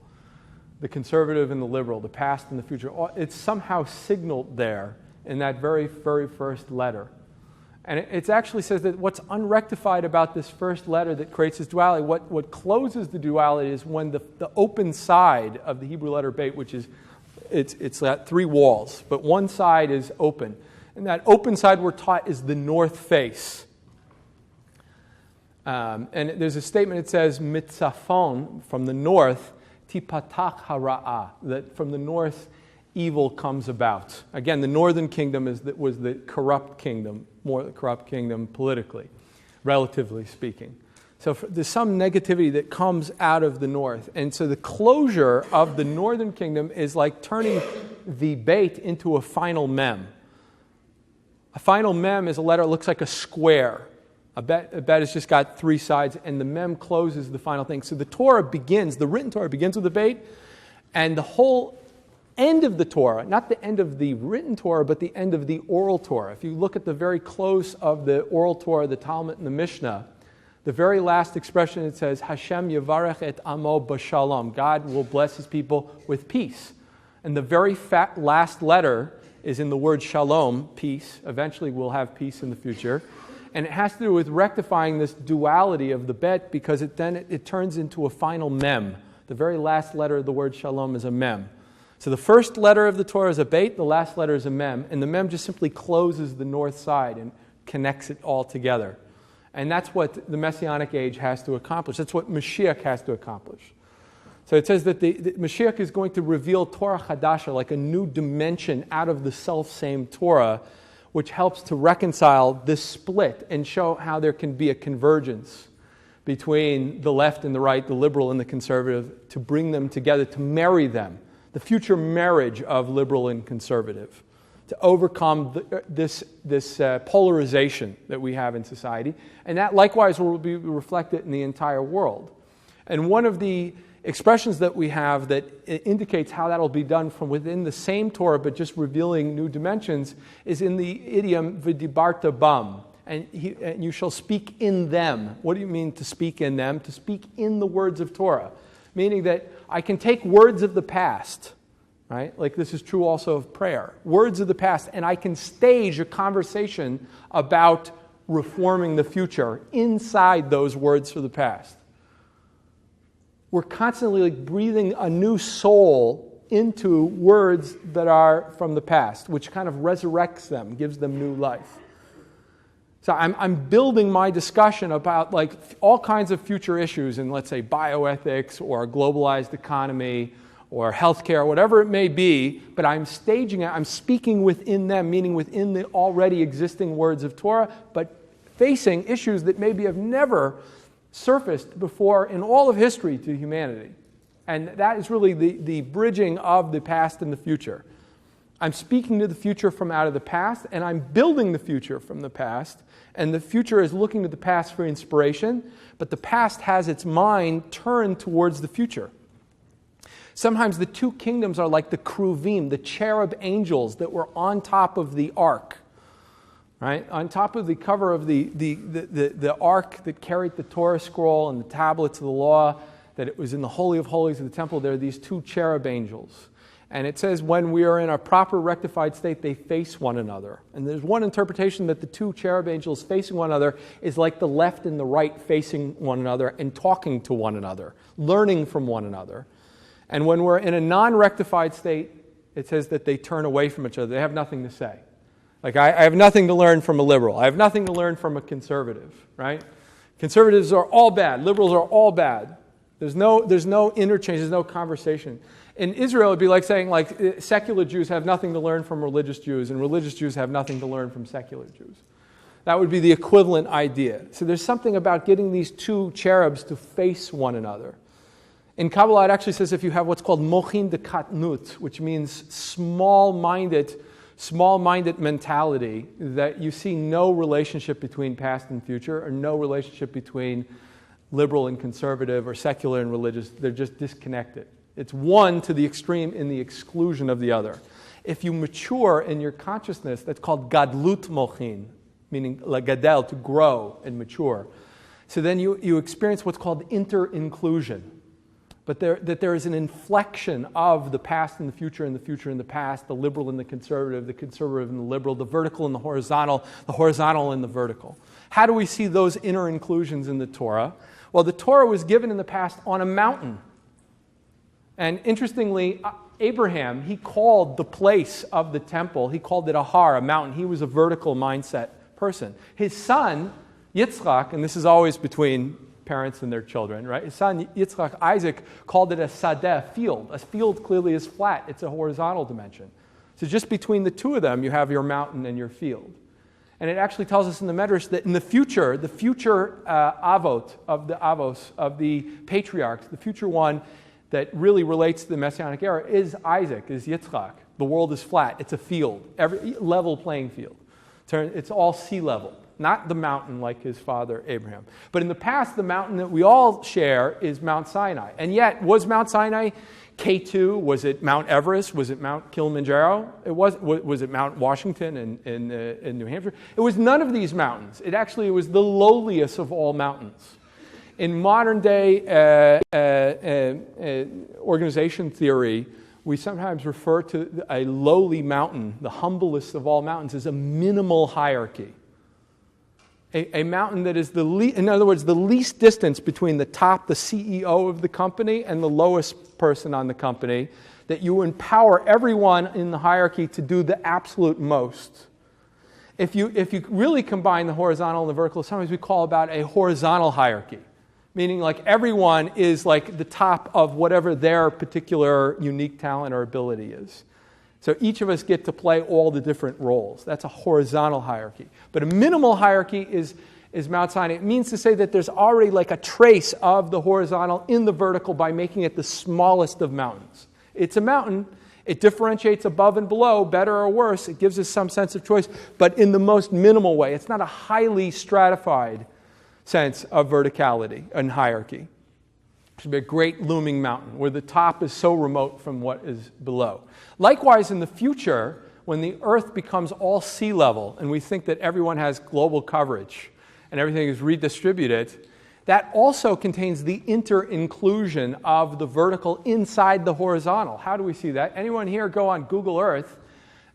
the conservative and the liberal, the past and the future. It's somehow signaled there in that very, very first letter. And it actually says that what's unrectified about this first letter that creates this duality, what closes the duality is when the open side of the Hebrew letter Beit, which is, it's got 3 walls, but one side is open. And that open side, we're taught, is the north face. And there's a statement that says, mitzafon, from the north, tipatach hara'ah, that from the north, evil comes about. Again, the northern kingdom was the corrupt kingdom, more the corrupt kingdom politically, relatively speaking. So there's some negativity that comes out of the north. And so the closure of the northern kingdom is like turning the Beit into a Final Mem. A Final Mem is a letter that looks like a square. A bet has just got 3 sides, and the Mem closes the final thing. So the written Torah begins with the Beit, and the whole end of the Torah, not the end of the written Torah, but the end of the oral Torah. If you look at the very close of the oral Torah, the Talmud and the Mishnah, the very last expression, it says, Hashem yavarech et amo b'shalom. God will bless his people with peace. And the very last letter is in the word shalom, peace. Eventually we'll have peace in the future. And it has to do with rectifying this duality of the Bet, because it turns into a final Mem. The very last letter of the word shalom is a Mem. So the first letter of the Torah is a Beit, the last letter is a Mem, and the Mem just simply closes the north side and connects it all together. And that's what the Messianic age has to accomplish. That's what Mashiach has to accomplish. So it says that the Mashiach is going to reveal Torah Chadasha, like a new dimension out of the self-same Torah, which helps to reconcile this split and show how there can be a convergence between the left and the right, the liberal and the conservative, to bring them together, to marry them, the future marriage of liberal and conservative, to overcome this polarization that we have in society. And that likewise will be reflected in the entire world. And one of the expressions that we have that indicates how that will be done from within the same Torah, but just revealing new dimensions, is in the idiom v'dibarta bam, and you shall speak in them. What do you mean to speak in them? To speak in the words of Torah, meaning that I can take words of the past, right? Like this is true also of prayer. Words of the past, and I can stage a conversation about reforming the future inside those words of the past. we're constantly like breathing a new soul into words that are from the past, which kind of resurrects them, gives them new life. So I'm building my discussion about like all kinds of future issues in, let's say, bioethics or a globalized economy or healthcare, whatever it may be, but I'm staging it, I'm speaking within them, meaning within the already existing words of Torah, but facing issues that maybe have never surfaced before in all of history to humanity. And that is really the bridging of the past and the future. I'm speaking to the future from out of the past, and I'm building the future from the past, and the future is looking to the past for inspiration, but the past has its mind turned towards the future. Sometimes the two kingdoms are like the Kruvim, the cherub angels that were on top of the ark. Right? On top of the cover of the ark that carried the Torah scroll and the tablets of the law, that it was in the Holy of Holies of the temple, there are these two cherub angels. And it says when we are in a proper rectified state, they face one another. And there's one interpretation that the two cherub angels facing one another is like the left and the right facing one another and talking to one another, learning from one another. And when we're in a non-rectified state, it says that they turn away from each other. They have nothing to say. Like, I have nothing to learn from a liberal. I have nothing to learn from a conservative, right? Conservatives are all bad. Liberals are all bad. There's no interchange. There's no conversation. In Israel, it'd be like saying, like, secular Jews have nothing to learn from religious Jews, and religious Jews have nothing to learn from secular Jews. That would be the equivalent idea. So there's something about getting these two cherubs to face one another. In Kabbalah, it actually says if you have what's called mochin de katnut, which means small-minded mentality, that you see no relationship between past and future, or no relationship between liberal and conservative, or secular and religious. They're just disconnected. It's one to the extreme in the exclusion of the other. If you mature in your consciousness, that's called gadlut mochin, meaning gadel, to grow and mature. So then you experience what's called inter-inclusion. But there is an inflection of the past and the future and the future and the past, the liberal and the conservative and the liberal, the vertical and the horizontal and the vertical. How do we see those inner inclusions in the Torah? Well, the Torah was given in the past on a mountain. And interestingly, Abraham, he called the place of the temple, he called it a har, a mountain. He was a vertical mindset person. His son, Yitzchak, and this is always between parents and their children, right? His son, Yitzchak, Isaac, called it a sadeh, a field. A field clearly is flat. It's a horizontal dimension. So just between the two of them, you have your mountain and your field. And it actually tells us in the Medrash that in the future avot of the avos, of the patriarchs, the future one that really relates to the Messianic era is Isaac, is Yitzchak. The world is flat. It's a field, every level playing field. It's all sea level. Not the mountain like his father Abraham. But in the past, the mountain that we all share is Mount Sinai. And yet, was Mount Sinai K2? Was it Mount Everest? Was it Mount Kilimanjaro? Was it Mount Washington in New Hampshire? It was none of these mountains. It was the lowliest of all mountains. In modern day organization theory, we sometimes refer to a lowly mountain, the humblest of all mountains, as a minimal hierarchy. A mountain that is in other words, the least distance between the top, the CEO of the company, and the lowest person on the company, that you empower everyone in the hierarchy to do the absolute most. If you really combine the horizontal and the vertical, sometimes we call about a horizontal hierarchy, meaning like everyone is like the top of whatever their particular unique talent or ability is. So each of us get to play all the different roles. That's a horizontal hierarchy. But a minimal hierarchy is Mount Sinai. It means to say that there's already like a trace of the horizontal in the vertical by making it the smallest of mountains. It's a mountain. It differentiates above and below, better or worse. It gives us some sense of choice, but in the most minimal way. It's not a highly stratified sense of verticality and hierarchy. It should be a great looming mountain where the top is so remote from what is below. Likewise, in the future, when the earth becomes all sea level and we think that everyone has global coverage and everything is redistributed, that also contains the inter-inclusion of the vertical inside the horizontal. How do we see that? Anyone here go on Google Earth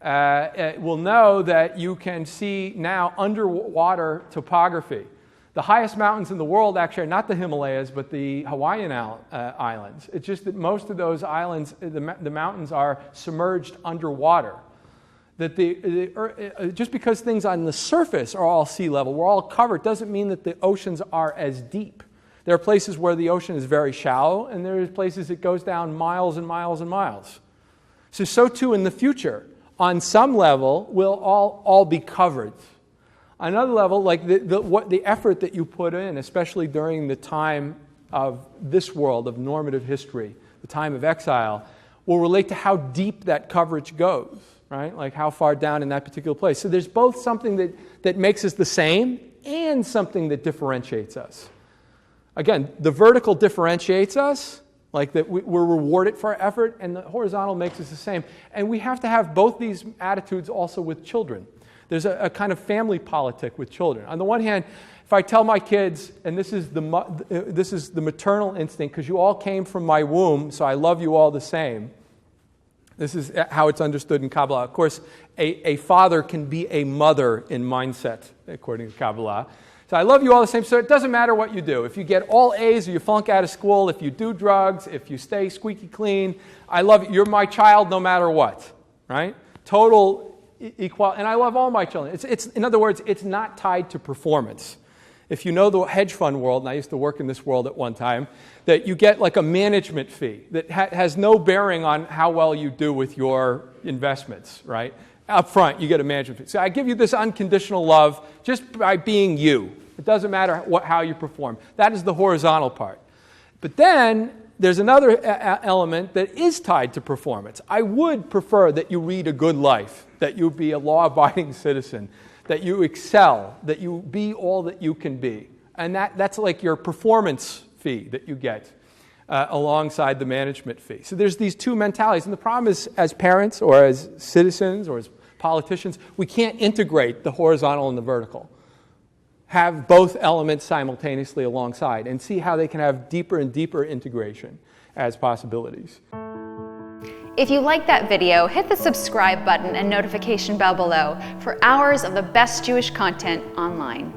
will know that you can see now underwater topography. The highest mountains in the world actually are not the Himalayas, but the Hawaiian islands. It's just that most of those islands, the mountains are submerged underwater. That just because things on the surface are all sea level, we're all covered, doesn't mean that the oceans are as deep. There are places where the ocean is very shallow, and there are places it goes down miles and miles and miles. So too in the future, on some level, we'll all be covered. On another level, like the effort that you put in, especially during the time of this world, of normative history, the time of exile, will relate to how deep that coverage goes, right? Like how far down in that particular place. So there's both something that makes us the same and something that differentiates us. Again, the vertical differentiates us, like that we're rewarded for our effort, and the horizontal makes us the same. And we have to have both these attitudes also with children. There's a kind of family politic with children. On the one hand, if I tell my kids, and this is the maternal instinct, because you all came from my womb, so I love you all the same. This is how it's understood in Kabbalah. Of course, a father can be a mother in mindset, according to Kabbalah. So I love you all the same, so it doesn't matter what you do. If you get all A's or you flunk out of school, if you do drugs, if you stay squeaky clean, I love you. You're my child no matter what, right? Total equality, and I love all my children. It's in other words, it's not tied to performance. If you know the hedge fund world, and I used to work in this world at one time, that you get like a management fee that has no bearing on how well you do with your investments, right? Up front, you get a management fee. So I give you this unconditional love just by being you. It doesn't matter how you perform. That is the horizontal part. But then there's another element that is tied to performance. I would prefer that you lead a good life, that you be a law-abiding citizen, that you excel, that you be all that you can be. And that's like your performance fee that you get alongside the management fee. So there's these two mentalities. And the problem is, as parents or as citizens or as politicians, we can't integrate the horizontal and the vertical. Have both elements simultaneously alongside and see how they can have deeper and deeper integration as possibilities. If you like that video, hit the subscribe button and notification bell below for hours of the best Jewish content online.